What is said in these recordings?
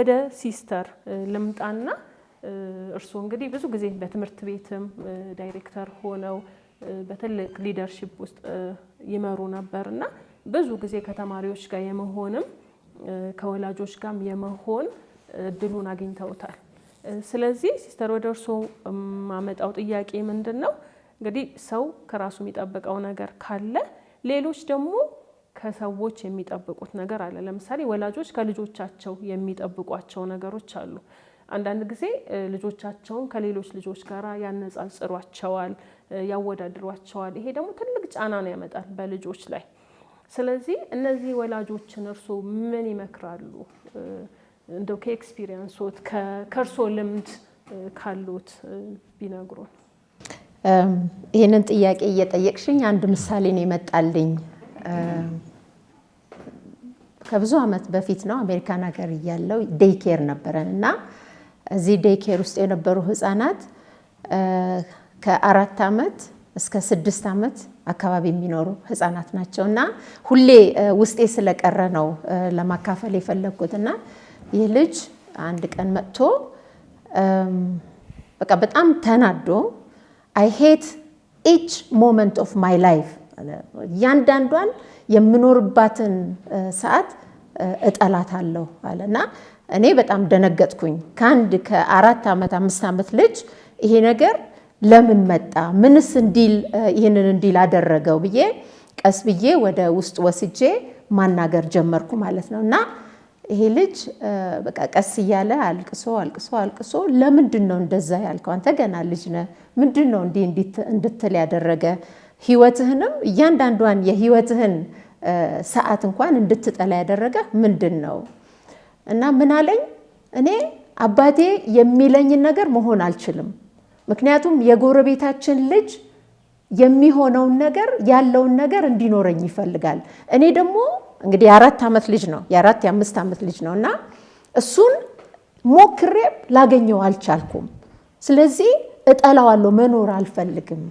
ወደ ሲስተር ልምጣና እርሶ እንግዲህ ብዙ ጊዜ በትምህርት ቤትም ዳይሬክተር ሆነው በትልቅ ሊደርሺፕ ውስጥ ይመሩ ነበርና ብዙ ጊዜ ከተማሪዎች ጋር የመሆንም ከወላጆች ጋርም የመሆን እድሉን አግኝተውታል። ስለዚህ ሲስተር ወደ እርሶ ማመጣው ጥያቄ ምንድነው እንግዲህ ሰው ከራሱ የሚጠብቀው ነገር ካለ ሌሎች ደግሞ ከሰዎች የሚጠብቁት ነገር አለ። ለምሳሌ ወላጆች ከልጆቻቸው የሚጠብቋቸው ነገሮች አሉ። አንዳንድ ጊዜ ልጆቻቸውን ከሌሎች ልጆች ጋር ያነጻጽሯቸዋል፣ ያወዳድሯቸዋል። ይሄ ደግሞ ትልቅ ጫናን ያመጣል በልጆች ላይ። ስለዚህ እነዚህ ወላጆችን እርሶ ምን ይመክራሉ? እንደው ከኤክስፒሪየንሶት ከእርሶ ልምድ ካሉት ቢነግሩን። ይሄንን ጥያቄ እየጠየቅሽኝ አንድ ምሳሌ ነው የመጣልኝ። ከብዙ ዓመት በፊት ነው አሜሪካን ሀገር እያለሁ ዴይ ኬር ነበረን እና እዚህ ዴይ ኬር ውስጥ የነበሩ ህፃናት ከ4 ዓመት እስከ 6 ዓመት አካባቢ የሚኖሩ ህፃናት ናቸው እና ሁሌ ውስጤ ስለቀረ ነው ለማካፈል የፈለኩት። እና ይህ ልጅ አንድ ቀን መጥቶ በቃ በጣም ተናዶ I hate each moment of my life ያንዳንዷን የምኖርባትን ሰዓት እጠላታለሁ አለና እኔ በጣም ደነገጥኩኝ። ከአንድ ከ4 ዓመት 5 ዓመት ልጅ ይሄ ነገር ለምን መጣ? ምንስ እንዲል ይሄንን እንዲል አደረገው ብዬ ቀስ ብዬ ወደ ውስጥ ወስጄ ማናገር ጀመርኩ ማለት ነውና ይሄ ልጅ በቃ ቀስ እያለ አልቅሶ ለምንድነው እንደዛ ያልከው? አንተ ገና ልጅ ነህ። ምንድነው እንድትል ያደረገ? ህይወትህንም እያንዳንዷን የህይወትህን ሰዓት እንኳን እንድትጠላ ያደረገ ምንድነው? እና ምን አለኝ? እኔ አባቴ የሚለኝን ነገር መሆን አልችልም። ምክንያቱም የጎረቤታችን ልጅ የሚሆነውን ነገር ያለውን ነገር እንዲኖረኝ ይፈልጋል። እኔ ደግሞ እንግዲህ የ4 ዓመት ልጅ ነው፣ የ5 ዓመት ልጅ ነውና እሱን ሞክሬ ላገኘው አልቻልኩም። ስለዚህ እጠላዋለሁ፣ መኖር አልፈልግም።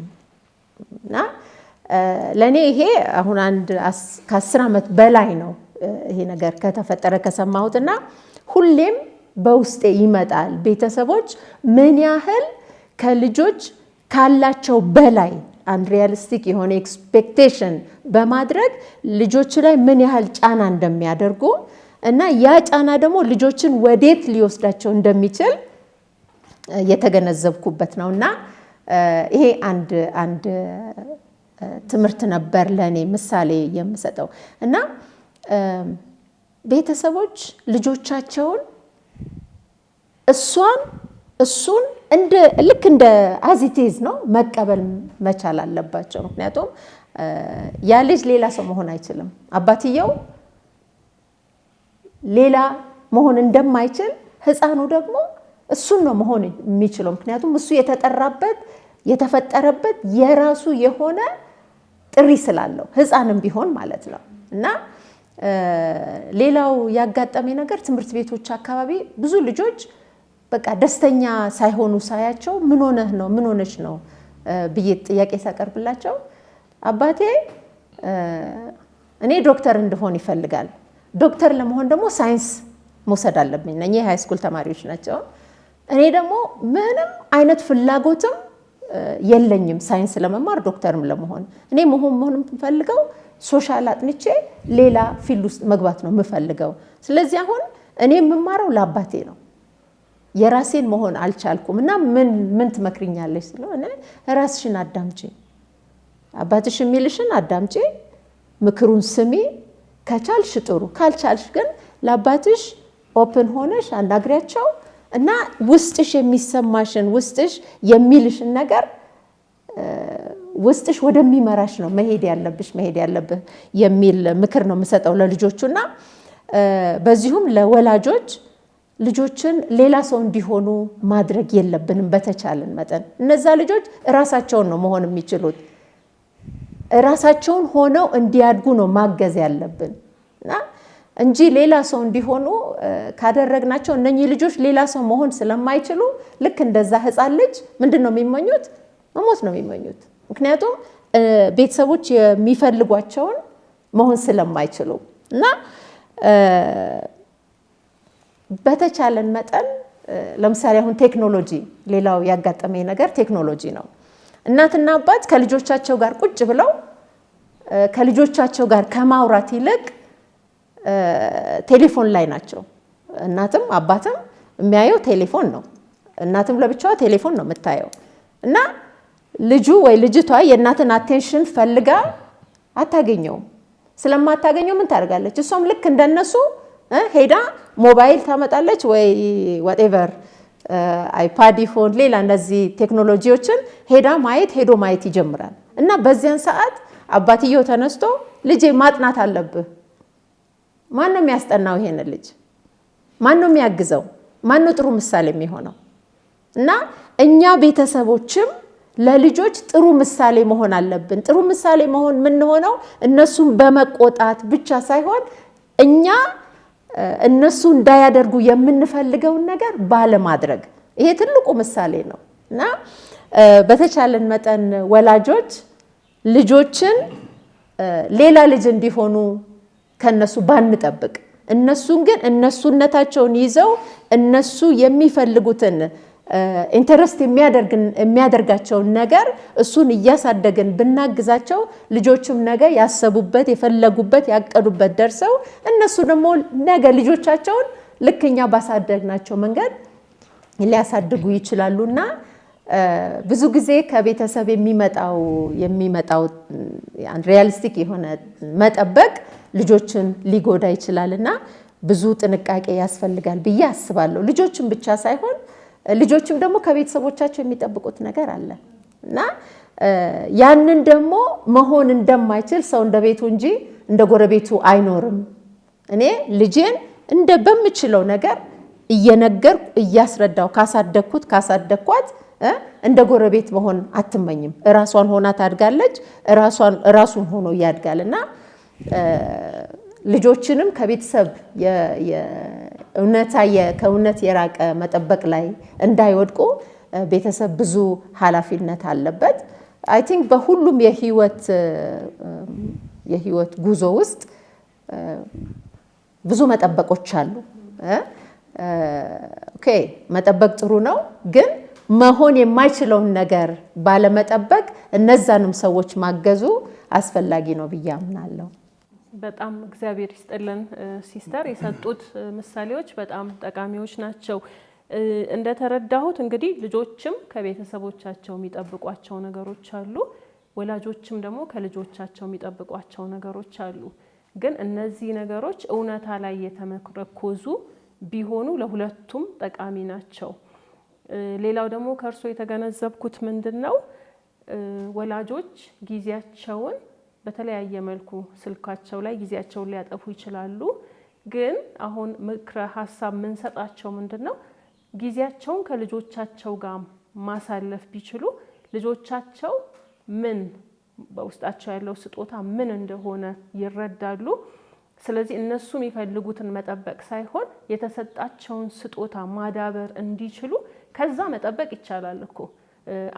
እና ለኔ ይሄ አሁን ከ10 ዓመት በላይ ነው ይሄ ነገር ከተፈጠረ ከሰማሁትና ሁሌም በውስጤ ይመጣል። ቤተሰቦች ምን ያህል ከልጆች ካላቸው በላይ አንሪያሊስቲክ የሆነ ኤክስፔክቴሽን በማድረግ ልጆች ላይ ምን ያህል ጫና እንደሚያደርጉ እና ያ ጫና ደግሞ ልጆችን ወዴት ሊወስዳቸው እንደሚችል የተገነዘብኩበት ነውና ይሄ አንድ ትምህርት ነበር ለኔ ምሳሌ የምሰጠው። እና ቤተሰቦች ልጆቻቸውን እሱን ልክ እንደ አዚቴዝ ነው መቀበል መቻል አለባቸው። ምክንያቱም ያ ልጅ ሌላ ሰው መሆን አይችልም። አባትየው ሌላ መሆን እንደማይችል ህፃኑ ደግሞ እሱን ነው መሆን የሚችለው። ምክንያቱም እሱ የተፈጠረበት የራሱ የሆነ ጥሪ ስላለው ህፃንም ቢሆን ማለት ነው። እና ሌላው ያጋጠመኝ ነገር ትምህርት ቤቶች አካባቢ ብዙ ልጆች በቃ ደስተኛ ሳይሆኑ ሳያቸው ምን ሆነሽ ነው ብዬ ጥያቄ ሳቀርብላቸው አባቴ እኔ ዶክተር እንድሆን ይፈልጋል። ዶክተር ለመሆን ደግሞ ሳይንስ መውሰድ አለብኝ። እነኚህ ሃይ ስኩል ተማሪዎች ናቸው። እኔ ደግሞ ምንም አይነት ፍላጎትም የለኝም ሳይንስ ለመማር ዶክተርም ለመሆን። እኔ መሆን የምፈልገው ሶሻል አጥንቼ ሌላ ፊልድ ውስጥ መግባት ነው የምፈልገው። ስለዚህ አሁን እኔ የምማረው ለአባቴ ነው፣ የራሴን መሆን አልቻልኩም። እና ምን ትመክሪኛለሽ ስለሆነ ራስሽን አዳምጪ፣ አባትሽ የሚልሽን አዳምጪ፣ ምክሩን ስሚ። ከቻልሽ ጥሩ፣ ካልቻልሽ ግን ለአባትሽ ኦፕን ሆነሽ አናግሪያቸው እና ውስጥሽ የሚሰማሽን ውስጥሽ የሚልሽን ነገር ውስጥሽ ወደሚመራሽ ነው መሄድ ያለብህ የሚል ምክር ነው የምሰጠው ለልጆቹና በዚሁም ለወላጆች ልጆችን ሌላ ሰው እንዲሆኑ ማድረግ የለብንም። በተቻለን መጠን እነዛ ልጆች ራሳቸውን ነው መሆን የሚችሉት። ራሳቸውን ሆነው እንዲያድጉ ነው ማገዝ ያለብን እና እንጂ ሌላ ሰው እንዲሆኑ ካደረግናቸው እነኚህ ልጆች ሌላ ሰው መሆን ስለማይችሉ ልክ እንደዛ ህፃን ልጅ ምንድነው የሚመኙት? መሞት ነው የሚመኙት። ምክንያቱም ቤተሰቦች የሚፈልጓቸውን መሆን ስለማይችሉ እና በተቻለን መጠን ለምሳሌ አሁን ቴክኖሎጂ ሌላው ያጋጠመኝ ነገር ቴክኖሎጂ ነው። እናትና አባት ከልጆቻቸው ጋር ቁጭ ብለው ከልጆቻቸው ጋር ከማውራት ይልቅ ቴሌፎን ላይ ናቸው። እናትም አባትም የሚያየው ቴሌፎን ነው። እናትም ለብቻዋ ቴሌፎን ነው የምታየው እና ልጁ ወይ ልጅቷ የእናትን አቴንሽን ፈልጋ አታገኘውም። ስለማታገኘው ምን ታደርጋለች? እሷም ልክ እንደነሱ ሄዳ ሞባይል ታመጣለች ወይ ዋትኤቨር አይፓድ ፎን ሌላ እነዚህ ቴክኖሎጂዎችን ሄዶ ማየት ይጀምራል። እና በዚያን ሰዓት አባትየው ተነስቶ ልጄ ማጥናት አለብህ። ማን ነው የሚያስጠናው? ይሄን ልጅ ማን ነው የሚያግዘው? ማን ነው ጥሩ ምሳሌ የሚሆነው? እና እኛ ቤተሰቦችም ለልጆች ጥሩ ምሳሌ መሆን አለብን። ጥሩ ምሳሌ መሆን የምንሆነው እነሱን በመቆጣት ብቻ ሳይሆን እኛ እነሱ እንዳያደርጉ የምንፈልገውን ነገር ባለማድረግ፣ ይሄ ትልቁ ምሳሌ ነው። እና በተቻለን መጠን ወላጆች ልጆችን ሌላ ልጅ እንዲሆኑ ከነሱ ባንጠብቅ፣ እነሱን ግን እነሱነታቸውን ይዘው እነሱ የሚፈልጉትን ኢንተረስት የሚያደርጋቸውን ነገር እሱን እያሳደግን ብናግዛቸው ልጆችም ነገ ያሰቡበት የፈለጉበት ያቀዱበት ደርሰው እነሱ ደግሞ ነገ ልጆቻቸውን ልክኛ ባሳደግናቸው መንገድ ሊያሳድጉ ይችላሉና ብዙ ጊዜ ከቤተሰብ የሚመጣው ሪያሊስቲክ የሆነ መጠበቅ ልጆችን ሊጎዳ ይችላልና ብዙ ጥንቃቄ ያስፈልጋል ብዬ አስባለሁ። ልጆችን ብቻ ሳይሆን ልጆችም ደግሞ ከቤተሰቦቻቸው የሚጠብቁት ነገር አለ እና ያንን ደግሞ መሆን እንደማይችል ሰው እንደ ቤቱ እንጂ እንደ ጎረቤቱ አይኖርም። እኔ ልጄን በምችለው ነገር እየነገርኩ እያስረዳው ካሳደግኳት እንደ ጎረቤት መሆን አትመኝም። እራሷን ሆና ታድጋለች፣ እራሱን ሆኖ ያድጋልና ልጆችንም ከቤተሰብ ከእውነት የራቀ መጠበቅ ላይ እንዳይወድቁ ቤተሰብ ብዙ ኃላፊነት አለበት። አይ ቲንክ በሁሉም የህይወት ጉዞ ውስጥ ብዙ መጠበቆች አሉ። ኦኬ መጠበቅ ጥሩ ነው፣ ግን መሆን የማይችለውን ነገር ባለመጠበቅ እነዛንም ሰዎች ማገዙ አስፈላጊ ነው ብዬ አምናለሁ። በጣም እግዚአብሔር ይስጥልን ሲስተር፣ የሰጡት ምሳሌዎች በጣም ጠቃሚዎች ናቸው። እንደተረዳሁት እንግዲህ ልጆችም ከቤተሰቦቻቸው የሚጠብቋቸው ነገሮች አሉ፣ ወላጆችም ደግሞ ከልጆቻቸው የሚጠብቋቸው ነገሮች አሉ። ግን እነዚህ ነገሮች እውነታ ላይ የተመረኮዙ ቢሆኑ ለሁለቱም ጠቃሚ ናቸው። ሌላው ደግሞ ከእርሶ የተገነዘብኩት ምንድነው፣ ወላጆች ጊዜያቸውን በተለያየ መልኩ ስልካቸው ላይ ጊዜያቸውን ሊያጠፉ ይችላሉ። ግን አሁን ምክረ ሀሳብ የምንሰጣቸው ምንድነው፣ ጊዜያቸውን ከልጆቻቸው ጋር ማሳለፍ ቢችሉ ልጆቻቸው ምን በውስጣቸው ያለው ስጦታ ምን እንደሆነ ይረዳሉ። ስለዚህ እነሱ የሚፈልጉትን መጠበቅ ሳይሆን የተሰጣቸውን ስጦታ ማዳበር እንዲችሉ ከዛ መጠበቅ ይቻላል እኮ።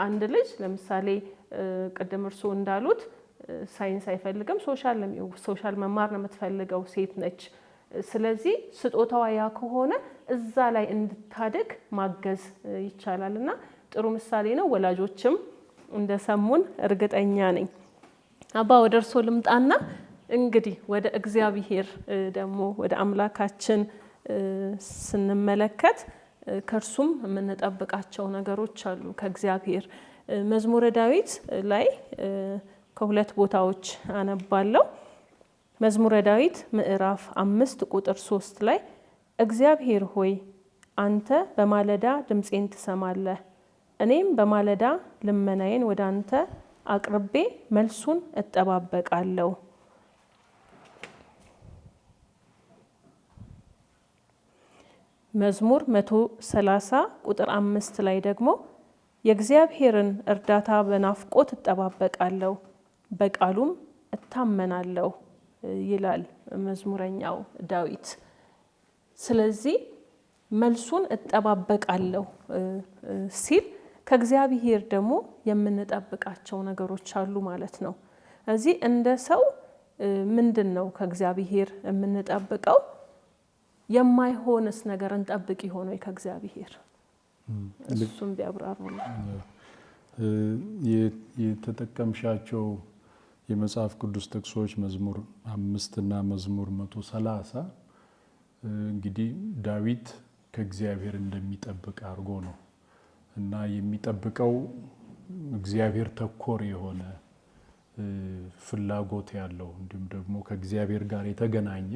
አንድ ልጅ ለምሳሌ ቅድም እርሶ እንዳሉት ሳይንስ አይፈልግም፣ ሶሻል መማር ነው የምትፈልገው፣ ሴት ነች። ስለዚህ ስጦታዋ ያ ከሆነ እዛ ላይ እንድታድግ ማገዝ ይቻላል እና ጥሩ ምሳሌ ነው። ወላጆችም እንደሰሙን እርግጠኛ ነኝ። አባ ወደ እርሶ ልምጣና እንግዲህ ወደ እግዚአብሔር ደግሞ ወደ አምላካችን ስንመለከት ከእርሱም የምንጠብቃቸው ነገሮች አሉ ከእግዚአብሔር። መዝሙረ ዳዊት ላይ ከሁለት ቦታዎች አነባለሁ። መዝሙረ ዳዊት ምዕራፍ 5 ቁጥር 3 ላይ እግዚአብሔር ሆይ አንተ በማለዳ ድምፄን ትሰማለህ፣ እኔም በማለዳ ልመናዬን ወደ አንተ አቅርቤ መልሱን እጠባበቃለሁ። መዝሙር 130 ቁጥር 5 ላይ ደግሞ የእግዚአብሔርን እርዳታ በናፍቆት እጠባበቃለሁ፣ በቃሉም እታመናለሁ ይላል መዝሙረኛው ዳዊት። ስለዚህ መልሱን እጠባበቃለሁ ሲል ከእግዚአብሔር ደግሞ የምንጠብቃቸው ነገሮች አሉ ማለት ነው። እዚህ እንደ ሰው ምንድን ነው ከእግዚአብሔር የምንጠብቀው? የማይሆንስ ነገር እንጠብቅ ይሆን ወይ ከእግዚአብሔር? እሱም ቢያብራሩልን። የተጠቀምሻቸው የመጽሐፍ ቅዱስ ጥቅሶች መዝሙር 5 እና መዝሙር 130 እንግዲህ ዳዊት ከእግዚአብሔር እንደሚጠብቅ አድርጎ ነው እና የሚጠብቀው እግዚአብሔር ተኮር የሆነ ፍላጎት ያለው እንዲሁም ደግሞ ከእግዚአብሔር ጋር የተገናኘ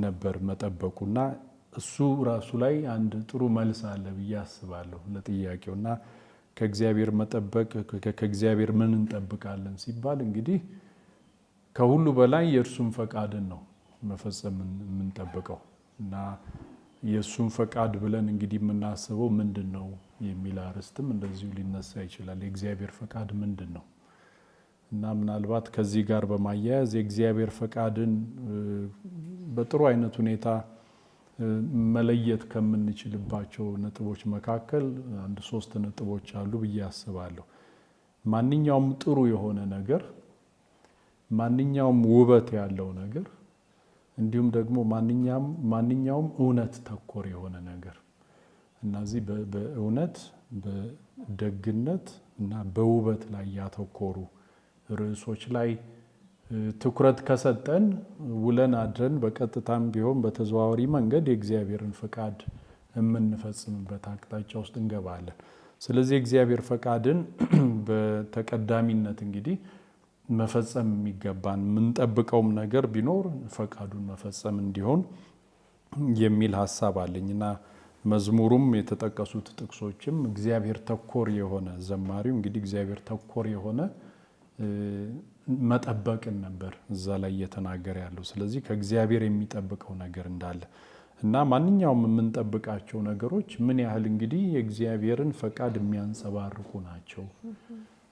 ነበር መጠበቁና እሱ ራሱ ላይ አንድ ጥሩ መልስ አለ ብዬ አስባለሁ ለጥያቄው። እና ከእግዚአብሔር መጠበቅ ከእግዚአብሔር ምን እንጠብቃለን ሲባል እንግዲህ ከሁሉ በላይ የእርሱን ፈቃድን ነው መፈጸም የምንጠብቀው እና የእሱን ፈቃድ ብለን እንግዲህ የምናስበው ምንድን ነው የሚል አርዕስትም እንደዚሁ ሊነሳ ይችላል። የእግዚአብሔር ፈቃድ ምንድን ነው? እና ምናልባት ከዚህ ጋር በማያያዝ የእግዚአብሔር ፈቃድን በጥሩ አይነት ሁኔታ መለየት ከምንችልባቸው ነጥቦች መካከል 1-3 ነጥቦች አሉ ብዬ አስባለሁ። ማንኛውም ጥሩ የሆነ ነገር፣ ማንኛውም ውበት ያለው ነገር እንዲሁም ደግሞ ማንኛውም እውነት ተኮር የሆነ ነገር እነዚህ በእውነት በደግነት እና በውበት ላይ ያተኮሩ ርዕሶች ላይ ትኩረት ከሰጠን ውለን አድረን በቀጥታም ቢሆን በተዘዋዋሪ መንገድ የእግዚአብሔርን ፈቃድ የምንፈጽምበት አቅጣጫ ውስጥ እንገባለን። ስለዚህ የእግዚአብሔር ፈቃድን በተቀዳሚነት እንግዲህ መፈጸም የሚገባን የምንጠብቀውም ነገር ቢኖር ፈቃዱን መፈጸም እንዲሆን የሚል ሀሳብ አለኝ እና መዝሙሩም የተጠቀሱት ጥቅሶችም እግዚአብሔር ተኮር የሆነ ዘማሪው እንግዲህ እግዚአብሔር ተኮር የሆነ መጠበቅን ነበር እዛ ላይ እየተናገረ ያለው። ስለዚህ ከእግዚአብሔር የሚጠብቀው ነገር እንዳለ እና ማንኛውም የምንጠብቃቸው ነገሮች ምን ያህል እንግዲህ የእግዚአብሔርን ፈቃድ የሚያንጸባርቁ ናቸው፣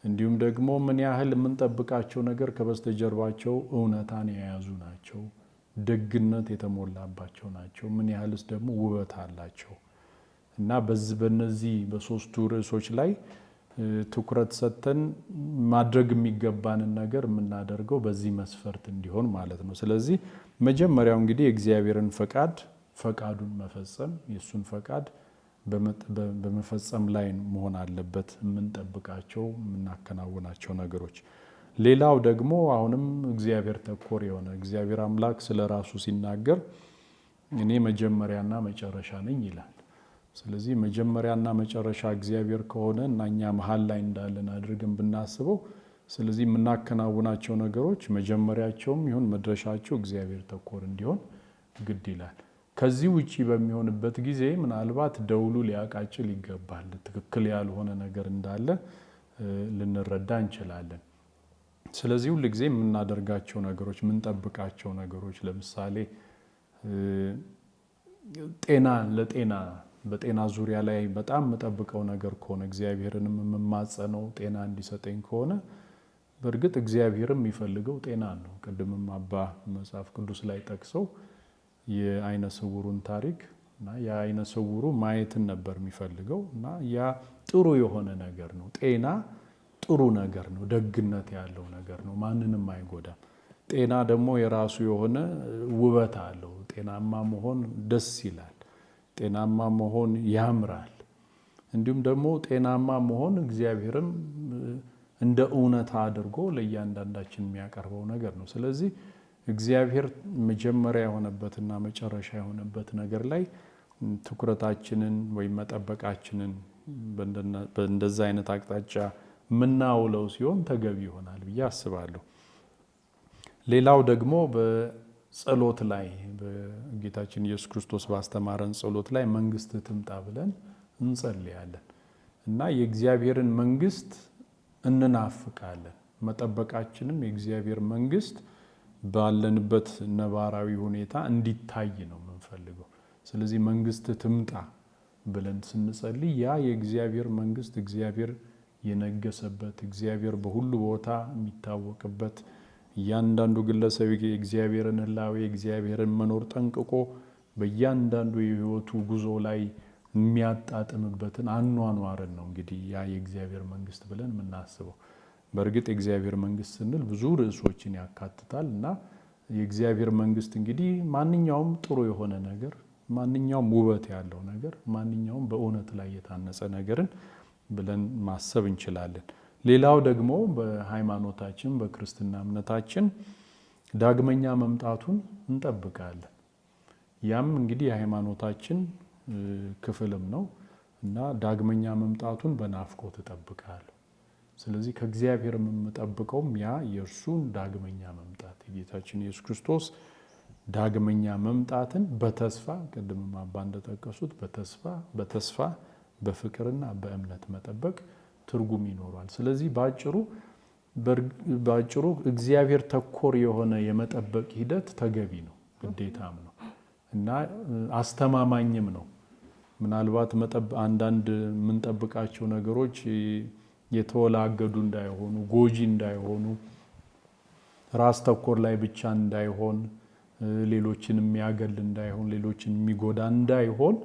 እንዲሁም ደግሞ ምን ያህል የምንጠብቃቸው ነገር ከበስተጀርባቸው እውነታን የያዙ ናቸው፣ ደግነት የተሞላባቸው ናቸው፣ ምን ያህልስ ደግሞ ውበት አላቸው እና በእነዚህ በሶስቱ ርዕሶች ላይ ትኩረት ሰጥተን ማድረግ የሚገባንን ነገር የምናደርገው በዚህ መስፈርት እንዲሆን ማለት ነው። ስለዚህ መጀመሪያው እንግዲህ የእግዚአብሔርን ፈቃዱን መፈጸም የእሱን ፈቃድ በመፈጸም ላይ መሆን አለበት የምንጠብቃቸው የምናከናውናቸው ነገሮች። ሌላው ደግሞ አሁንም እግዚአብሔር ተኮር የሆነ እግዚአብሔር አምላክ ስለ ራሱ ሲናገር እኔ መጀመሪያና መጨረሻ ነኝ ይላል። ስለዚህ መጀመሪያና መጨረሻ እግዚአብሔር ከሆነ እና እኛ መሀል ላይ እንዳለን አድርገን ብናስበው ስለዚህ የምናከናውናቸው ነገሮች መጀመሪያቸውም ይሁን መድረሻቸው እግዚአብሔር ተኮር እንዲሆን ግድ ይላል። ከዚህ ውጪ በሚሆንበት ጊዜ ምናልባት ደውሉ ሊያቃጭል ይገባል። ትክክል ያልሆነ ነገር እንዳለ ልንረዳ እንችላለን። ስለዚህ ሁል ጊዜ የምናደርጋቸው ነገሮች የምንጠብቃቸው ነገሮች ለምሳሌ በጤና ዙሪያ ላይ በጣም የምጠብቀው ነገር ከሆነ እግዚአብሔርንም የምማጸነው ጤና እንዲሰጠኝ ከሆነ በእርግጥ እግዚአብሔርም የሚፈልገው ጤና ነው። ቅድምም አባ መጽሐፍ ቅዱስ ላይ ጠቅሰው የአይነ ስውሩን ታሪክ እና የአይነ ስውሩ ማየትን ነበር የሚፈልገው እና ያ ጥሩ የሆነ ነገር ነው። ጤና ጥሩ ነገር ነው፣ ደግነት ያለው ነገር ነው፣ ማንንም አይጎዳም። ጤና ደግሞ የራሱ የሆነ ውበት አለው። ጤናማ መሆን ደስ ይላል። ጤናማ መሆን ያምራል። እንዲሁም ደግሞ ጤናማ መሆን እግዚአብሔርም እንደ እውነታ አድርጎ ለእያንዳንዳችን የሚያቀርበው ነገር ነው። ስለዚህ እግዚአብሔር መጀመሪያ የሆነበትና መጨረሻ የሆነበት ነገር ላይ ትኩረታችንን ወይም መጠበቃችንን በእንደዛ አይነት አቅጣጫ የምናውለው ሲሆን ተገቢ ይሆናል ብዬ አስባለሁ። ሌላው ደግሞ በጸሎት ላይ በጌታችን ኢየሱስ ክርስቶስ ባስተማረን ጸሎት ላይ መንግስት ትምጣ ብለን እንጸልያለን እና የእግዚአብሔርን መንግስት እንናፍቃለን። መጠበቃችንም የእግዚአብሔር መንግስት ባለንበት ነባራዊ ሁኔታ እንዲታይ ነው የምንፈልገው። ስለዚህ መንግስት ትምጣ ብለን ስንጸልይ ያ የእግዚአብሔር መንግስት እግዚአብሔር የነገሰበት እግዚአብሔር በሁሉ ቦታ የሚታወቅበት እያንዳንዱ ግለሰብ የእግዚአብሔርን ህላዌ የእግዚአብሔርን መኖር ጠንቅቆ በእያንዳንዱ የህይወቱ ጉዞ ላይ የሚያጣጥምበትን አኗኗርን ነው እንግዲህ ያ የእግዚአብሔር መንግስት ብለን የምናስበው። በእርግጥ የእግዚአብሔር መንግስት ስንል ብዙ ርዕሶችን ያካትታል እና የእግዚአብሔር መንግስት እንግዲህ ማንኛውም ጥሩ የሆነ ነገር፣ ማንኛውም ውበት ያለው ነገር፣ ማንኛውም በእውነት ላይ የታነጸ ነገርን ብለን ማሰብ እንችላለን። ሌላው ደግሞ በሃይማኖታችን በክርስትና እምነታችን ዳግመኛ መምጣቱን እንጠብቃለን። ያም እንግዲህ የሃይማኖታችን ክፍልም ነው እና ዳግመኛ መምጣቱን በናፍቆት እጠብቃለሁ። ስለዚህ ከእግዚአብሔር የምጠብቀውም ያ የእርሱን ዳግመኛ መምጣት የጌታችን ኢየሱስ ክርስቶስ ዳግመኛ መምጣትን በተስፋ ቅድም አባ እንደጠቀሱት በተስፋ በፍቅርና በእምነት መጠበቅ ትርጉም ይኖራል። ስለዚህ ባጭሩ እግዚአብሔር ተኮር የሆነ የመጠበቅ ሂደት ተገቢ ነው፣ ግዴታም ነው እና አስተማማኝም ነው። ምናልባት አንዳንድ የምንጠብቃቸው ነገሮች የተወላገዱ እንዳይሆኑ፣ ጎጂ እንዳይሆኑ፣ ራስ ተኮር ላይ ብቻ እንዳይሆን፣ ሌሎችን የሚያገል እንዳይሆን፣ ሌሎችን የሚጎዳ እንዳይሆን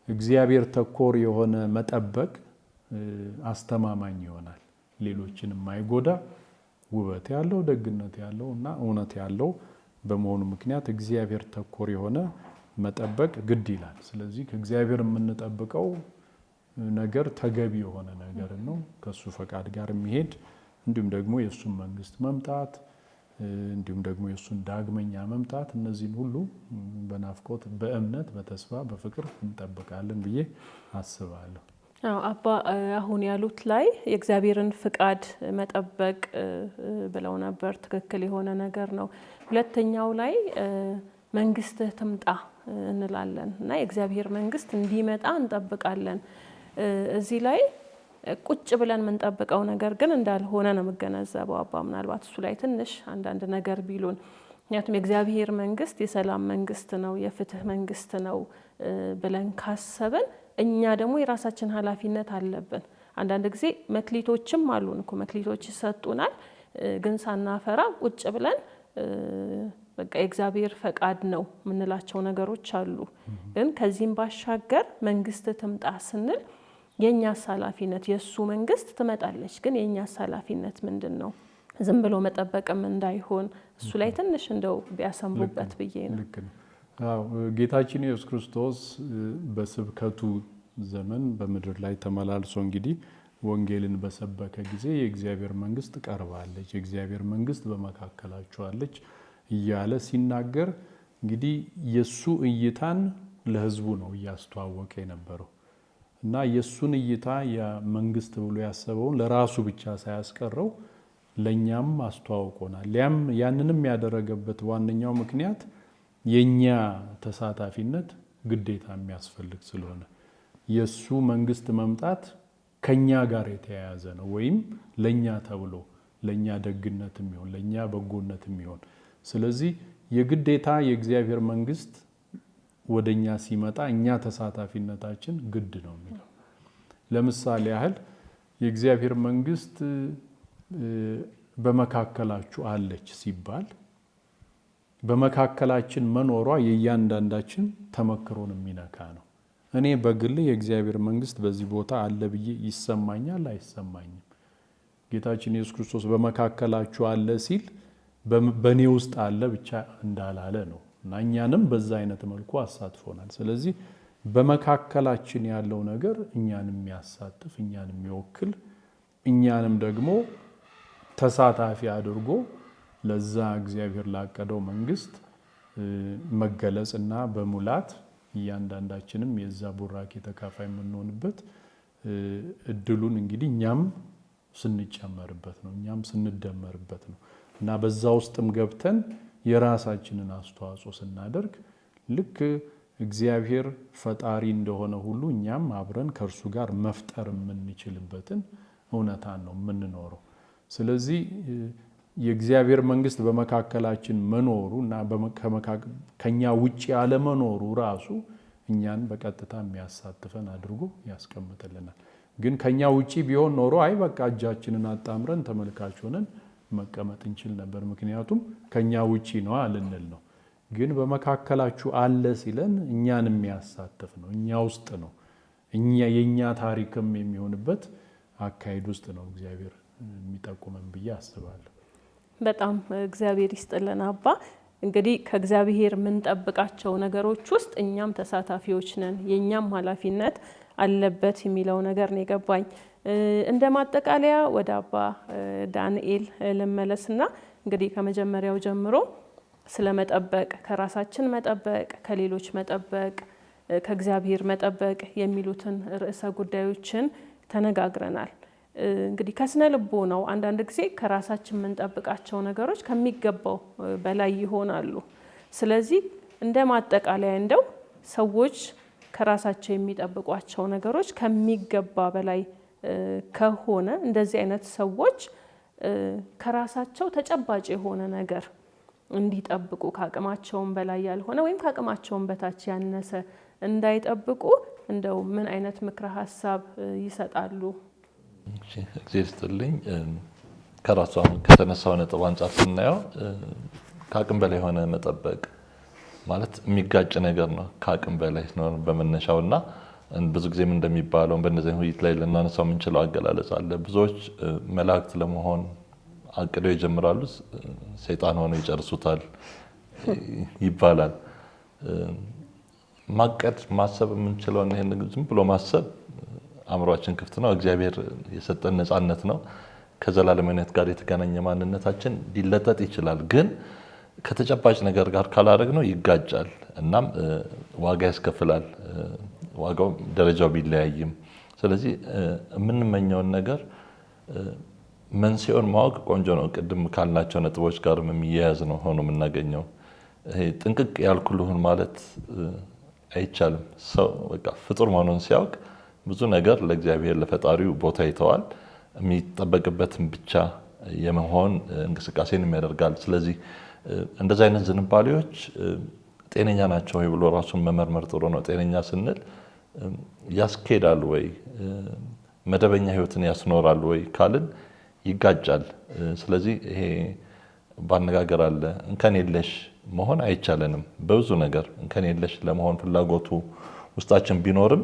እግዚአብሔር ተኮር የሆነ መጠበቅ አስተማማኝ ይሆናል። ሌሎችን የማይጎዳ ውበት ያለው ደግነት ያለው እና እውነት ያለው በመሆኑ ምክንያት እግዚአብሔር ተኮር የሆነ መጠበቅ ግድ ይላል። ስለዚህ ከእግዚአብሔር የምንጠብቀው ነገር ተገቢ የሆነ ነገር ነው፣ ከሱ ፈቃድ ጋር የሚሄድ እንዲሁም ደግሞ የእሱን መንግስት መምጣት እንዲሁም ደግሞ የእሱን ዳግመኛ መምጣት እነዚህን ሁሉ በናፍቆት በእምነት በተስፋ በፍቅር እንጠብቃለን ብዬ አስባለሁ። አባ አሁን ያሉት ላይ የእግዚአብሔርን ፍቃድ መጠበቅ ብለው ነበር። ትክክል የሆነ ነገር ነው። ሁለተኛው ላይ መንግስትህ ትምጣ እንላለን እና የእግዚአብሔር መንግስት እንዲመጣ እንጠብቃለን። እዚህ ላይ ቁጭ ብለን የምንጠብቀው ነገር ግን እንዳልሆነ ነው የምገነዘበው። አባ ምናልባት እሱ ላይ ትንሽ አንዳንድ ነገር ቢሉን። ምክንያቱም የእግዚአብሔር መንግስት የሰላም መንግስት ነው፣ የፍትህ መንግስት ነው ብለን ካሰብን እኛ ደግሞ የራሳችን ኃላፊነት አለብን። አንዳንድ ጊዜ መክሊቶችም አሉን እኮ መክሊቶች ይሰጡናል፣ ግን ሳናፈራ ቁጭ ብለን በቃ የእግዚአብሔር ፈቃድ ነው የምንላቸው ነገሮች አሉ። ግን ከዚህም ባሻገር መንግስት ትምጣ ስንል የእኛስ ኃላፊነት፣ የእሱ መንግስት ትመጣለች፣ ግን የእኛስ ኃላፊነት ምንድን ነው? ዝም ብሎ መጠበቅም እንዳይሆን እሱ ላይ ትንሽ እንደው ቢያሰምሩበት ብዬ ነው። ጌታችን ኢየሱስ ክርስቶስ በስብከቱ ዘመን በምድር ላይ ተመላልሶ እንግዲህ ወንጌልን በሰበከ ጊዜ የእግዚአብሔር መንግስት ቀርባለች፣ የእግዚአብሔር መንግስት በመካከላችሁ አለች እያለ ሲናገር እንግዲህ የሱ እይታን ለህዝቡ ነው እያስተዋወቀ የነበረው እና የሱን እይታ የመንግስት ብሎ ያሰበውን ለራሱ ብቻ ሳያስቀረው ለኛም አስተዋውቆናል። ያንንም ያደረገበት ዋነኛው ምክንያት የኛ ተሳታፊነት ግዴታ የሚያስፈልግ ስለሆነ የሱ መንግስት መምጣት ከኛ ጋር የተያያዘ ነው፣ ወይም ለኛ ተብሎ ለኛ ደግነት የሚሆን ለኛ በጎነት የሚሆን ስለዚህ የግዴታ የእግዚአብሔር መንግስት ወደኛ ሲመጣ እኛ ተሳታፊነታችን ግድ ነው የሚለው። ለምሳሌ ያህል የእግዚአብሔር መንግስት በመካከላችሁ አለች ሲባል በመካከላችን መኖሯ የእያንዳንዳችን ተመክሮን የሚነካ ነው። እኔ በግል የእግዚአብሔር መንግስት በዚህ ቦታ አለ ብዬ ይሰማኛል አይሰማኝም? ጌታችን ኢየሱስ ክርስቶስ በመካከላችሁ አለ ሲል በእኔ ውስጥ አለ ብቻ እንዳላለ ነው እና እኛንም በዛ አይነት መልኩ አሳትፎናል። ስለዚህ በመካከላችን ያለው ነገር እኛንም የሚያሳትፍ እኛንም የሚወክል እኛንም ደግሞ ተሳታፊ አድርጎ ለዛ እግዚአብሔር ላቀደው መንግስት መገለጽና በሙላት እያንዳንዳችንም የዛ ቡራኬ ተካፋይ የምንሆንበት እድሉን እንግዲህ እኛም ስንጨመርበት ነው፣ እኛም ስንደመርበት ነው እና በዛ ውስጥም ገብተን የራሳችንን አስተዋጽኦ ስናደርግ ልክ እግዚአብሔር ፈጣሪ እንደሆነ ሁሉ እኛም አብረን ከእርሱ ጋር መፍጠር የምንችልበትን እውነታን ነው የምንኖረው። ስለዚህ የእግዚአብሔር መንግስት በመካከላችን መኖሩ እና ከኛ ውጭ ያለመኖሩ ራሱ እኛን በቀጥታ የሚያሳትፈን አድርጎ ያስቀምጥልናል። ግን ከኛ ውጭ ቢሆን ኖሮ አይ በቃ እጃችንን አጣምረን ተመልካች ሆነን መቀመጥ እንችል ነበር፣ ምክንያቱም ከኛ ውጭ ነው ልንል ነው። ግን በመካከላችሁ አለ ሲለን እኛን የሚያሳትፍ ነው፣ እኛ ውስጥ ነው፣ የእኛ ታሪክም የሚሆንበት አካሄድ ውስጥ ነው እግዚአብሔር የሚጠቁመን ብዬ አስባለሁ። በጣም እግዚአብሔር ይስጥልን አባ። እንግዲህ ከእግዚአብሔር የምንጠብቃቸው ነገሮች ውስጥ እኛም ተሳታፊዎች ነን፣ የኛም ኃላፊነት አለበት የሚለው ነገር ነው የገባኝ። እንደ ማጠቃለያ ወደ አባ ዳንኤል ልመለስና እንግዲህ ከመጀመሪያው ጀምሮ ስለ መጠበቅ፣ ከራሳችን መጠበቅ፣ ከሌሎች መጠበቅ፣ ከእግዚአብሔር መጠበቅ የሚሉትን ርዕሰ ጉዳዮችን ተነጋግረናል። እንግዲህ ከስነ ልቦናው አንዳንድ ጊዜ ከራሳችን የምንጠብቃቸው ነገሮች ከሚገባው በላይ ይሆናሉ። ስለዚህ እንደ ማጠቃለያ እንደው ሰዎች ከራሳቸው የሚጠብቋቸው ነገሮች ከሚገባ በላይ ከሆነ እንደዚህ አይነት ሰዎች ከራሳቸው ተጨባጭ የሆነ ነገር እንዲጠብቁ ከአቅማቸውን በላይ ያልሆነ ወይም ከአቅማቸውን በታች ያነሰ እንዳይጠብቁ እንደው ምን አይነት ምክረ ሀሳብ ይሰጣሉ? እግዚአብሔር ይስጥልኝ። ከራሱ ከተነሳው ነጥብ አንጻር ስናየው ከአቅም በላይ የሆነ መጠበቅ ማለት የሚጋጭ ነገር ነው። ከአቅም በላይ ነው በመነሻውና ብዙ ጊዜም እንደሚባለው በእነዚህ ውይይት ላይ ልናነሳው የምንችለው አገላለጽ አለ። ብዙዎች መላእክት ለመሆን አቅደው ይጀምራሉ፣ ሰይጣን ሆነው ይጨርሱታል ይባላል። ማቀድ ማሰብ የምንችለው ይሄን ዝም ብሎ ማሰብ አእምሯችን ክፍት ነው። እግዚአብሔር የሰጠን ነፃነት ነው። ከዘላለማዊነት ጋር የተገናኘ ማንነታችን ሊለጠጥ ይችላል፣ ግን ከተጨባጭ ነገር ጋር ካላደረግነው ይጋጫል፣ እናም ዋጋ ያስከፍላል። ዋጋው ደረጃው ቢለያይም፣ ስለዚህ የምንመኘውን ነገር መንስኤውን ማወቅ ቆንጆ ነው። ቅድም ካልናቸው ነጥቦች ጋር የሚያያዝ ነው ሆኖ የምናገኘው። ይሄ ጥንቅቅ ያልኩልሁን ማለት አይቻልም። ሰው በቃ ፍጡር መሆኑን ሲያውቅ ብዙ ነገር ለእግዚአብሔር ለፈጣሪው ቦታ ይተዋል። የሚጠበቅበትን ብቻ የመሆን እንቅስቃሴን ያደርጋል። ስለዚህ እንደዚህ አይነት ዝንባሌዎች ጤነኛ ናቸው ወይ ብሎ ራሱን መመርመር ጥሩ ነው። ጤነኛ ስንል ያስኬዳሉ ወይ፣ መደበኛ ህይወትን ያስኖራሉ ወይ ካልን ይጋጫል። ስለዚህ ይሄ ባነጋገር አለ፣ እንከን የለሽ መሆን አይቻለንም። በብዙ ነገር እንከን የለሽ ለመሆን ፍላጎቱ ውስጣችን ቢኖርም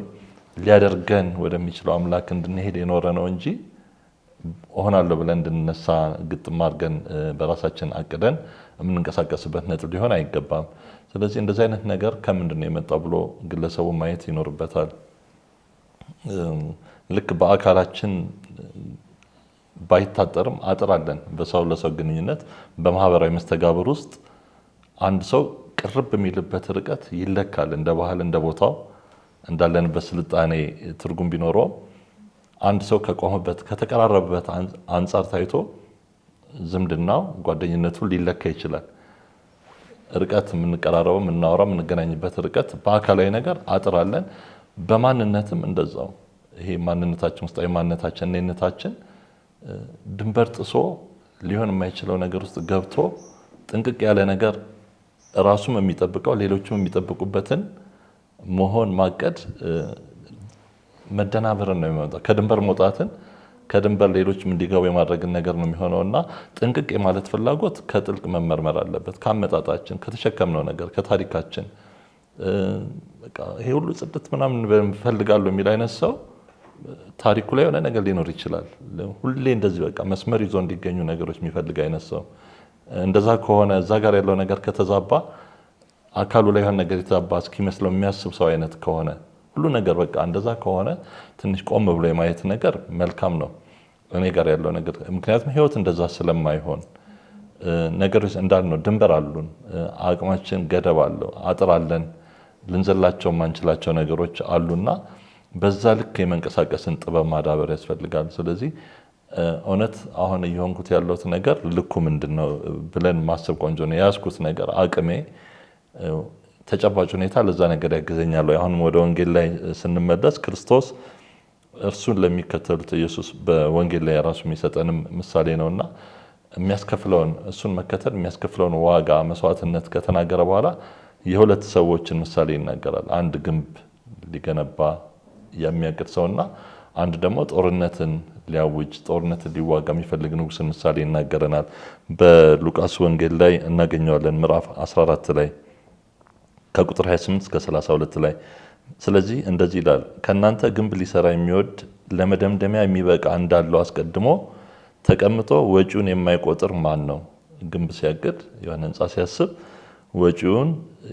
ሊያደርገን ወደሚችለው አምላክ እንድንሄድ የኖረ ነው እንጂ እሆናለሁ ብለን እንድንነሳ ግጥም አድርገን በራሳችን አቅደን የምንንቀሳቀስበት ነጥብ ሊሆን አይገባም። ስለዚህ እንደዚህ አይነት ነገር ከምንድን ነው የመጣው ብሎ ግለሰቡ ማየት ይኖርበታል። ልክ በአካላችን ባይታጠርም አጥር አለን። በሰው ለሰው ግንኙነት በማህበራዊ መስተጋብር ውስጥ አንድ ሰው ቅርብ የሚልበት ርቀት ይለካል። እንደ ባህል እንደ ቦታው እንዳለንበት ስልጣኔ ትርጉም ቢኖረው አንድ ሰው ከቆመበት ከተቀራረበበት አንጻር ታይቶ ዝምድናው ጓደኝነቱ ሊለካ ይችላል። ርቀት የምንቀራረበው የምናወራው የምንገናኝበት ርቀት በአካላዊ ነገር አጥር አለን። በማንነትም እንደዛው ይሄ ማንነታችን ውስጣዊ ማንነታችን እኔነታችን ድንበር ጥሶ ሊሆን የማይችለው ነገር ውስጥ ገብቶ ጥንቅቅ ያለ ነገር ራሱም የሚጠብቀው ሌሎችም የሚጠብቁበትን መሆን ማቀድ መደናበርን ነው የሚያመጣው። ከድንበር መውጣትን ከድንበር ሌሎችም እንዲገቡ የማድረግን ነገር ነው የሚሆነውና ጥንቅቅ የማለት ፍላጎት ከጥልቅ መመርመር አለበት። ከአመጣጣችን፣ ከተሸከምነው ነገር፣ ከታሪካችን ይሄ ሁሉ ጽድት ምናምን ፈልጋለሁ የሚል አይነት ሰው ታሪኩ ላይ የሆነ ነገር ሊኖር ይችላል። ሁሌ እንደዚህ በቃ መስመር ይዞ እንዲገኙ ነገሮች የሚፈልግ አይነት ሰው እንደዛ ከሆነ እዛ ጋር ያለው ነገር ከተዛባ አካሉ ላይ የሆነ ነገር የተዛባ እስኪመስለው የሚያስብ ሰው አይነት ከሆነ ሁሉ ነገር በቃ እንደዛ ከሆነ ትንሽ ቆም ብሎ የማየት ነገር መልካም ነው እኔ ጋር ያለው ነገር። ምክንያቱም ህይወት እንደዛ ስለማይሆን ነገሮች እንዳልነው ድንበር አሉን፣ አቅማችን ገደብ አለው፣ አጥር አለን፣ ልንዘላቸው የማንችላቸው ነገሮች አሉና በዛ ልክ የመንቀሳቀስን ጥበብ ማዳበር ያስፈልጋል። ስለዚህ እውነት አሁን እየሆንኩት ያለሁት ነገር ልኩ ምንድነው ብለን ማሰብ ቆንጆ ነው። የያዝኩት ነገር አቅሜ ተጨባጭ ሁኔታ ለዛ ነገር ያግዘኛል። አሁንም ወደ ወንጌል ላይ ስንመለስ ክርስቶስ እርሱን ለሚከተሉት ኢየሱስ በወንጌል ላይ ራሱ የሚሰጠንም ምሳሌ ነውና የሚያስከፍለውን እሱን መከተል የሚያስከፍለውን ዋጋ መስዋዕትነት ከተናገረ በኋላ የሁለት ሰዎችን ምሳሌ ይናገራል። አንድ ግንብ ሊገነባ የሚያቅድ ሰውና አንድ ደግሞ ጦርነትን ሊያውጅ ጦርነትን ሊዋጋ የሚፈልግ ንጉሥን ምሳሌ ይናገረናል። በሉቃስ ወንጌል ላይ እናገኘዋለን ምዕራፍ 14 ላይ ከቁጥር 28 እስከ 32 ላይ። ስለዚህ እንደዚህ ይላል፣ ከእናንተ ግንብ ሊሰራ የሚወድ ለመደምደሚያ የሚበቃ እንዳለው አስቀድሞ ተቀምጦ ወጪውን የማይቆጥር ማን ነው? ግንብ ሲያቅድ የሆነ ህንፃ ሲያስብ ወጪውን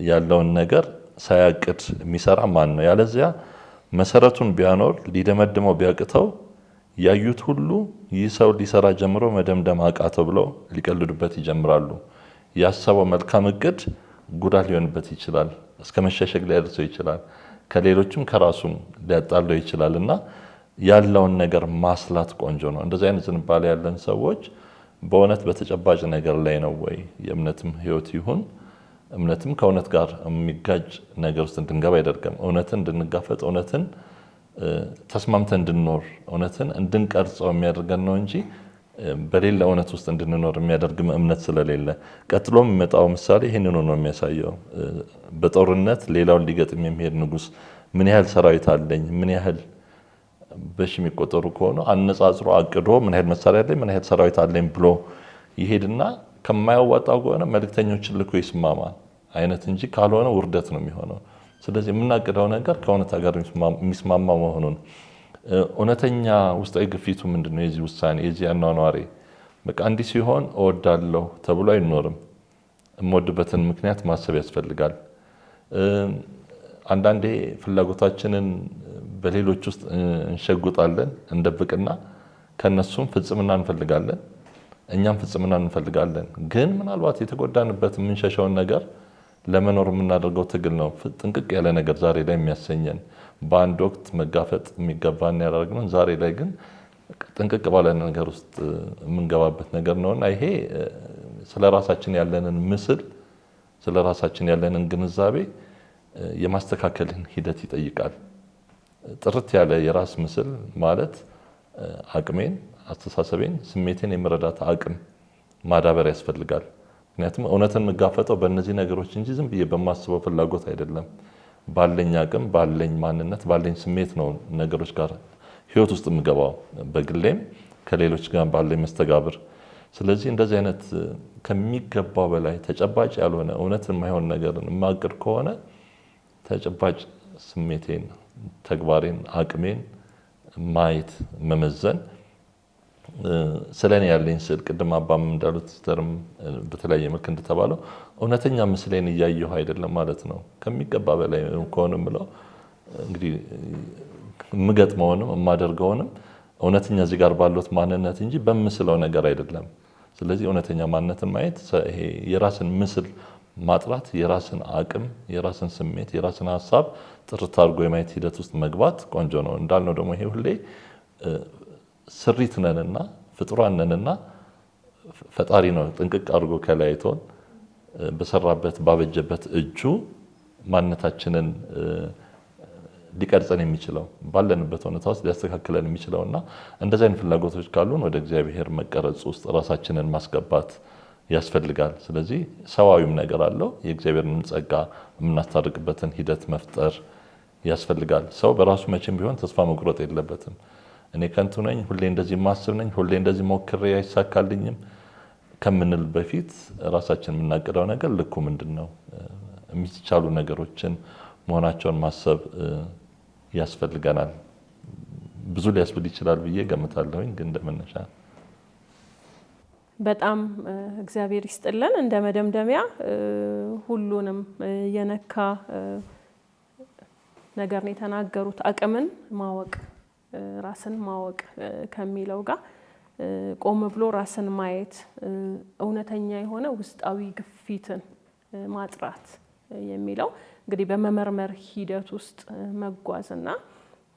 ያለውን ነገር ሳያቅድ የሚሰራ ማን ነው? ያለዚያ መሰረቱን ቢያኖር ሊደመድመው ቢያቅተው ያዩት ሁሉ ይህ ሰው ሊሰራ ጀምሮ መደምደም አቃተው ብለው ሊቀልዱበት ይጀምራሉ። ያሰበው መልካም እቅድ ጉዳት ሊሆንበት ይችላል። እስከ መሸሸግ ሊያደርሰው ይችላል። ከሌሎችም ከራሱም ሊያጣለው ይችላል እና ያለውን ነገር ማስላት ቆንጆ ነው። እንደዚህ አይነት ዝንባሌ ያለን ሰዎች በእውነት በተጨባጭ ነገር ላይ ነው ወይ የእምነትም ህይወት ይሁን እምነትም ከእውነት ጋር የሚጋጭ ነገር ውስጥ እንድንገባ አይደርገም። እውነትን እንድንጋፈጥ፣ እውነትን ተስማምተን እንድንኖር፣ እውነትን እንድንቀርጸው የሚያደርገን ነው እንጂ በሌላ እውነት ውስጥ እንድንኖር የሚያደርግም እምነት ስለሌለ። ቀጥሎ የሚመጣው ምሳሌ ይህንኑ ነው የሚያሳየው። በጦርነት ሌላውን ሊገጥም የሚሄድ ንጉሥ ምን ያህል ሰራዊት አለኝ፣ ምን ያህል በሺ የሚቆጠሩ ከሆኑ አነጻጽሮ አቅዶ ምን ያህል መሳሪያ አለኝ፣ ምን ያህል ሰራዊት አለኝ ብሎ ይሄድና ከማያዋጣው ከሆነ መልእክተኞችን ልኮ ይስማማ አይነት እንጂ ካልሆነ ውርደት ነው የሚሆነው። ስለዚህ የምናቅደው ነገር ከእውነታ ጋር የሚስማማ መሆኑን እውነተኛ ውስጣዊ ግፊቱ ምንድነው? የዚህ ውሳኔ የዚህ አኗኗሬ በቃ እንዲህ ሲሆን እወዳለሁ ተብሎ አይኖርም። የምወድበትን ምክንያት ማሰብ ያስፈልጋል። አንዳንዴ ፍላጎታችንን በሌሎች ውስጥ እንሸጉጣለን፣ እንደብቅና ከነሱም ፍጽምና እንፈልጋለን፣ እኛም ፍጽምና እንፈልጋለን። ግን ምናልባት የተጎዳንበት የምንሸሸውን ነገር ለመኖር የምናደርገው ትግል ነው ጥንቅቅ ያለ ነገር ዛሬ ላይ የሚያሰኘን። በአንድ ወቅት መጋፈጥ የሚገባን ያደረግነው ዛሬ ላይ ግን ጥንቅቅ ባለ ነገር ውስጥ የምንገባበት ነገር ነውና ይሄ ስለ ራሳችን ያለንን ምስል፣ ስለ ራሳችን ያለንን ግንዛቤ የማስተካከልን ሂደት ይጠይቃል። ጥርት ያለ የራስ ምስል ማለት አቅሜን፣ አስተሳሰቤን፣ ስሜቴን የመረዳት አቅም ማዳበር ያስፈልጋል። ምክንያቱም እውነትን የምጋፈጠው በእነዚህ ነገሮች እንጂ ዝም ብዬ በማስበው ፍላጎት አይደለም። ባለኝ አቅም፣ ባለኝ ማንነት፣ ባለኝ ስሜት ነው ነገሮች ጋር ህይወት ውስጥ የምገባው፣ በግሌም ከሌሎች ጋር ባለኝ መስተጋብር። ስለዚህ እንደዚህ አይነት ከሚገባው በላይ ተጨባጭ ያልሆነ እውነት የማይሆን ነገርን የማቅድ ከሆነ ተጨባጭ ስሜቴን፣ ተግባሬን፣ አቅሜን ማየት መመዘን ስለኔ ያለኝ ስል ቅድም አባም እንዳሉት ሲስተርም በተለያየ መልክ እንደተባለው እውነተኛ ምስሌን እያየሁ አይደለም ማለት ነው። ከሚገባ በላይ ከሆነ ምለው እንግዲህ የምገጥመውንም የማደርገውንም እውነተኛ እዚህ ጋር ባሉት ማንነት እንጂ በምስለው ነገር አይደለም። ስለዚህ እውነተኛ ማንነትን ማየት ይሄ የራስን ምስል ማጥራት፣ የራስን አቅም፣ የራስን ስሜት፣ የራስን ሀሳብ ጥርት አድርጎ የማየት ሂደት ውስጥ መግባት ቆንጆ ነው። እንዳልነው ደግሞ ይሄ ሁሌ ስሪት ነንና ፍጡራን ነንና ፈጣሪ ነው ጥንቅቅ አድርጎ ከላይቶን በሰራበት ባበጀበት እጁ ማንነታችንን ሊቀርጸን የሚችለው ባለንበት ሁኔታ ውስጥ ሊያስተካክለን የሚችለውና እንደዚህ አይነት ፍላጎቶች ካሉን ወደ እግዚአብሔር መቀረጽ ውስጥ ራሳችንን ማስገባት ያስፈልጋል። ስለዚህ ሰዋዊም ነገር አለው። የእግዚአብሔርን ጸጋ የምናስታርቅበትን ሂደት መፍጠር ያስፈልጋል። ሰው በራሱ መቼም ቢሆን ተስፋ መቁረጥ የለበትም። እኔ ከንቱ ነኝ፣ ሁሌ እንደዚህ ማስብ ነኝ፣ ሁሌ እንደዚህ ሞክሬ አይሳካልኝም ከምንል በፊት ራሳችን የምናቅደው ነገር ልኩ ምንድነው? የሚቻሉ ነገሮችን መሆናቸውን ማሰብ ያስፈልገናል። ብዙ ሊያስብል ይችላል ብዬ ገምታለሁኝ፣ ግን እንደመነሻ በጣም እግዚአብሔር ይስጥልን። እንደ መደምደሚያ ሁሉንም የነካ ነገር ነው የተናገሩት። አቅምን ማወቅ፣ ራስን ማወቅ ከሚለው ጋር ቆም ብሎ ራስን ማየት፣ እውነተኛ የሆነ ውስጣዊ ግፊትን ማጥራት የሚለው እንግዲህ በመመርመር ሂደት ውስጥ መጓዝና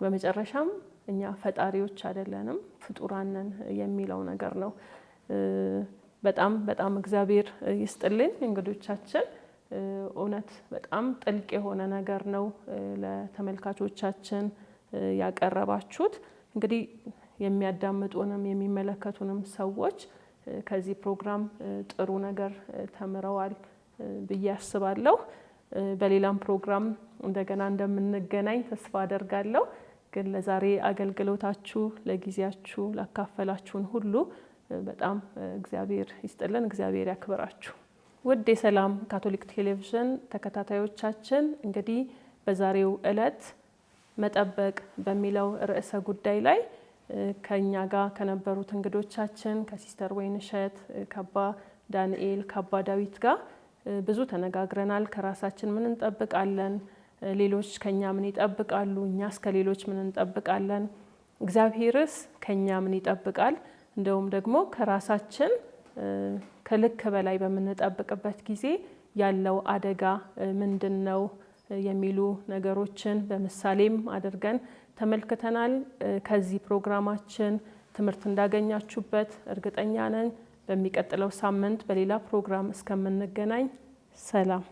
በመጨረሻም እኛ ፈጣሪዎች አይደለንም ፍጡራን ነን የሚለው ነገር ነው። በጣም በጣም እግዚአብሔር ይስጥልኝ እንግዶቻችን። እውነት በጣም ጥልቅ የሆነ ነገር ነው ለተመልካቾቻችን ያቀረባችሁት። እንግዲህ የሚያዳምጡንም የሚመለከቱንም ሰዎች ከዚህ ፕሮግራም ጥሩ ነገር ተምረዋል ብዬ አስባለሁ። በሌላም ፕሮግራም እንደገና እንደምንገናኝ ተስፋ አደርጋለሁ። ግን ለዛሬ አገልግሎታችሁ፣ ለጊዜያችሁ ላካፈላችሁን ሁሉ በጣም እግዚአብሔር ይስጥልን፣ እግዚአብሔር ያክብራችሁ። ውድ የሰላም ካቶሊክ ቴሌቪዥን ተከታታዮቻችን እንግዲህ በዛሬው ዕለት መጠበቅ በሚለው ርዕሰ ጉዳይ ላይ ከኛ ጋር ከነበሩት እንግዶቻችን ከሲስተር ወይንሸት፣ ከአባ ዳንኤል፣ ከአባ ዳዊት ጋር ብዙ ተነጋግረናል። ከራሳችን ምን እንጠብቃለን? ሌሎች ከኛ ምን ይጠብቃሉ? እኛስ ከሌሎች ምን እንጠብቃለን? እግዚአብሔርስ ከኛ ምን ይጠብቃል? እንደውም ደግሞ ከራሳችን ከልክ በላይ በምንጠብቅበት ጊዜ ያለው አደጋ ምንድነው የሚሉ ነገሮችን በምሳሌም አድርገን ተመልክተናል። ከዚህ ፕሮግራማችን ትምህርት እንዳገኛችሁበት እርግጠኛ ነን። በሚቀጥለው ሳምንት በሌላ ፕሮግራም እስከምንገናኝ ሰላም።